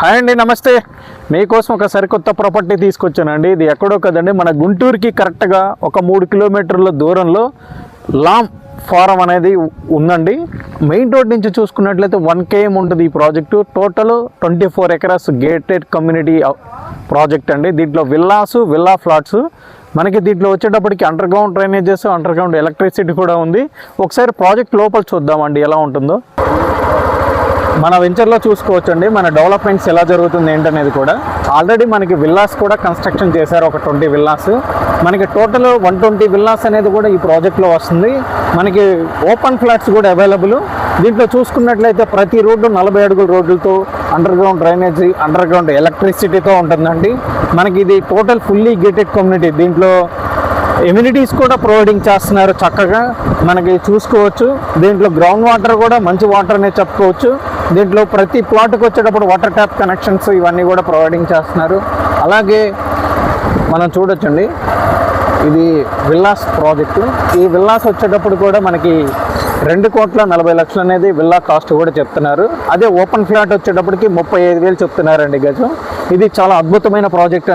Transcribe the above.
Hi అండి, నమస్తే. మీకోసం ఒక సరికొత్త ప్రాపర్టీ తీసుకొచ్చానండి. ఇది ఎక్కడో కదండి, మన గుంటూరుకి కరెక్ట్గా ఒక 3 కిలోమీటర్ల దూరంలో లామ్ ఫారం అనేది ఉందండి. మెయిన్ రోడ్ నుంచి చూసుకున్నట్లయితే 1 km ఉంటుంది ఈ project. Total 24 acres gated community project అండి. దీంట్లో విల్లా ఫ్లాట్స్ మనకి దీంట్లో వచ్చేటప్పటికి under ground drainages, under ground electricity కూడా ఉంది. ఒకసారి ప్రాజెక్ట్ లోపల చూద్దామండి ఎలా ఉంటుందో. మన వెంచర్లో చూసుకోవచ్చండి మన డెవలప్మెంట్స్ ఎలా జరుగుతుంది ఏంటనేది కూడా. ఆల్రెడీ మనకి విల్లాస్ కూడా కన్స్ట్రక్షన్ చేశారు, ఒక 20 విల్లాస్. మనకి టోటల్ 120 విల్లాస్ అనేది కూడా ఈ ప్రాజెక్ట్లో వస్తుంది. మనకి ఓపెన్ ఫ్లాట్స్ కూడా అవైలబుల్. దీంట్లో చూసుకున్నట్లయితే ప్రతి రోడ్డు 40 అడుగుల రోడ్లతో, underground drainage, underground ఎలక్ట్రిసిటీతో ఉంటుందండి. మనకి ఇది టోటల్ ఫుల్లీ గేటెడ్ కమ్యూనిటీ. దీంట్లో ఎమ్యూనిటీస్ కూడా ప్రొవైడింగ్ చేస్తున్నారు చక్కగా మనకి చూసుకోవచ్చు. దీంట్లో గ్రౌండ్ వాటర్ కూడా మంచి వాటర్ అనే చెప్పుకోవచ్చు. దీంట్లో ప్రతి ప్లాట్కి వచ్చేటప్పుడు వాటర్ ట్యాప్ కనెక్షన్స్ ఇవన్నీ కూడా ప్రొవైడింగ్ చేస్తున్నారు. అలాగే మనం చూడొచ్చండి, ఇది విల్లాస్ ప్రాజెక్టు. ఈ విల్లాస్ వచ్చేటప్పుడు కూడా మనకి 2,40,00,000 అనేది విల్లా కాస్ట్ కూడా చెప్తున్నారు. అదే ఓపెన్ ఫ్లాట్ వచ్చేటప్పటికి 35,000 చెప్తున్నారండి గజం. ఇది చాలా అద్భుతమైన ప్రాజెక్ట్.